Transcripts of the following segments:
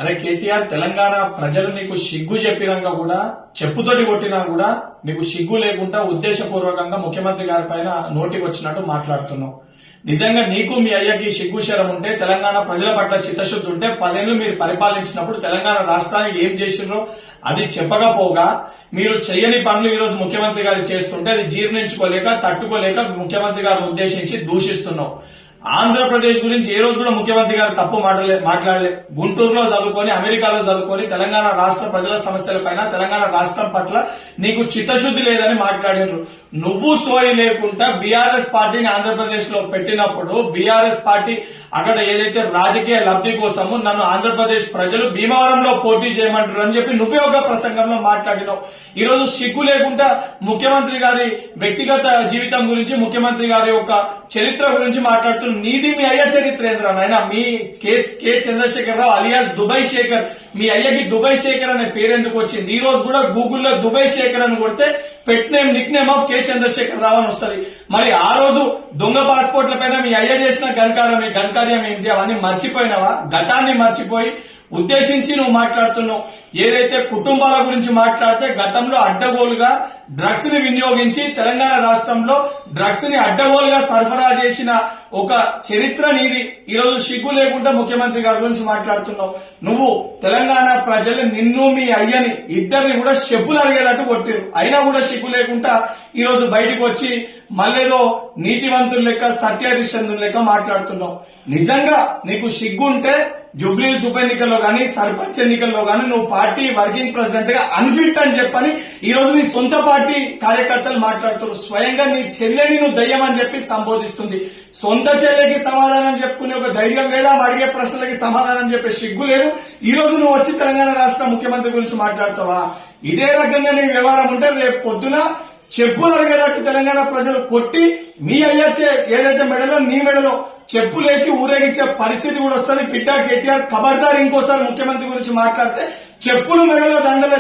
అరే కేటీఆర్, తెలంగాణ ప్రజలు నీకు సిగ్గు చెప్పినాక కూడా, చెప్పుతోటి కొట్టినా కూడా నీకు సిగ్గు లేకుండా ఉద్దేశపూర్వకంగా ముఖ్యమంత్రి గారి పైన నోటికి వచ్చినట్టు మాట్లాడుతున్నావు. నిజంగా నీకు మీ అయ్యకి సిగ్గు శరం ఉంటే, తెలంగాణ ప్రజల పట్ల చిత్తశుద్ధి ఉంటే, 10 ఏళ్లు మీరు పరిపాలించినప్పుడు తెలంగాణ రాష్ట్రానికి ఏం చేసినో అది చెప్పకపోగా మీరు చేయని పనులు ఈ రోజు ముఖ్యమంత్రి గారు చేస్తుంటే అది జీర్ణించుకోలేక, తట్టుకోలేక ముఖ్యమంత్రి గారిని ఉద్దేశించి దూషిస్తున్నావు. ఆంధ్రప్రదేశ్ గురించి ఏ రోజు కూడా ముఖ్యమంత్రి గారు తప్పు మాట్లాడలే. గుంటూరులో చదువుకొని, అమెరికాలో చదువుకొని తెలంగాణ రాష్ట్ర ప్రజల సమస్యల పైన, తెలంగాణ రాష్ట్రం పట్ల నీకు చిత్తశుద్ధి లేదని మాట్లాడినారు. నువ్వు సోయి లేకుండా బీఆర్ఎస్ పార్టీని ఆంధ్రప్రదేశ్ లో పెట్టినప్పుడు, బీఆర్ఎస్ పార్టీ అక్కడ ఏదైతే రాజకీయ లబ్ధి కోసము నన్ను ఆంధ్రప్రదేశ్ ప్రజలు భీమవరంలో పోటీ చేయమంటారు అని చెప్పి నువ్వే ఒక ప్రసంగంలో మాట్లాడినావు. ఈ రోజు సిగ్గు లేకుండా ముఖ్యమంత్రి గారి వ్యక్తిగత జీవితం గురించి, ముఖ్యమంత్రి గారి యొక్క చరిత్ర గురించి మాట్లాడుతున్న నీది మీ అయ్య చరిత్ర ఏంద్రా నాయన? మీ కె చంద్రశేఖర్ రావు అలియాస్ దుబాయ్ శేఖర్, మీ అయ్యకి దుబాయ్ శేఖర్ అనే పేరు ఎందుకు వచ్చింది? ఈ రోజు కూడా గూగుల్లో దుబాయ్ శేఖర్ అని కొడితే pet name, nickname of K Chandrashekar Rao అని వస్తుంది. మరి ఆ రోజు దొంగ పాస్పోర్ట్ల పైన మీ అయ్య చేసిన ఘనకార్యం ఏంటి? అవన్నీ మర్చిపోయినావా? ఘటాన్ని మర్చిపోయి ఉద్దేశించి నువ్వు మాట్లాడుతున్నావు. ఏదైతే కుటుంబాల గురించి మాట్లాడితే, గతంలో అడ్డగోలుగా డ్రగ్స్ ని వినియోగించి తెలంగాణ రాష్ట్రంలో డ్రగ్స్ ని అడ్డగోలుగా సరఫరా చేసిన ఒక చరిత్ర నీది. ఈ రోజు సిగ్గు లేకుండా ముఖ్యమంత్రి గారి గురించి మాట్లాడుతున్నావు. నువ్వు తెలంగాణ ప్రజలు నిన్ను, మీ అయ్యని ఇద్దరిని కూడా చెప్పులు అరిగేటట్టు కొట్టిరు. అయినా కూడా సిగ్గు లేకుండా ఈ రోజు బయటకు వచ్చి మళ్ళేదో నీతివంతుల లెక్క, సత్యహరిశ్చంద్రుల లెక్క మాట్లాడుతున్నావు. నిజంగా నీకు సిగ్గు ఉంటే జూబ్లీహిల్స్ ఉప ఎన్నికల్లో గానీ, సర్పంచ్ ఎన్నికల్లో గానీ నువ్వు పార్టీ వర్కింగ్ ప్రెసిడెంట్ గా అన్ఫిట్ అని చెప్పని ఈ రోజు నీ సొంత పార్టీ కార్యకర్తలు మాట్లాడుతున్నారు. స్వయంగా నీ చెల్లెని నువ్వు దయ్యం అని చెప్పి సంబోధిస్తుంది. సొంత చెల్లెకి సమాధానం చెప్పుకునే ఒక ధైర్యం లేదా? అడిగే ప్రశ్నలకి సమాధానం చెప్పే సిగ్గు లేదు. ఈ రోజు నువ్వు వచ్చి తెలంగాణ రాష్ట్ర ముఖ్యమంత్రి గురించి మాట్లాడుతావా? ఇదే రకంగా నీ వ్యవహారం ఉంటే రేపు పొద్దున చెప్పులు అడిగేటట్టు తెలంగాణ ప్రజలు కొట్టి, మీ అయ్యచ్చే ఏదైతే మెడలో, నీ మెడలో చెప్పులేసి ఊరేగించే పరిస్థితి కూడా వస్తుంది. బిడ్డ కేటీఆర్, ఖబర్దార్, ఇంకోసారి ముఖ్యమంత్రి గురించి మాట్లాడితే చెప్పులు మెడలో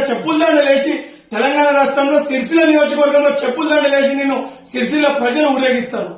చెప్పుల దండలేసి తెలంగాణ రాష్ట్రంలో సిరిసిల్ల నియోజకవర్గంలో చెప్పుల దండలేసి నిన్ను సిరిసిల్ల ప్రజలు ఊరేగిస్తారు.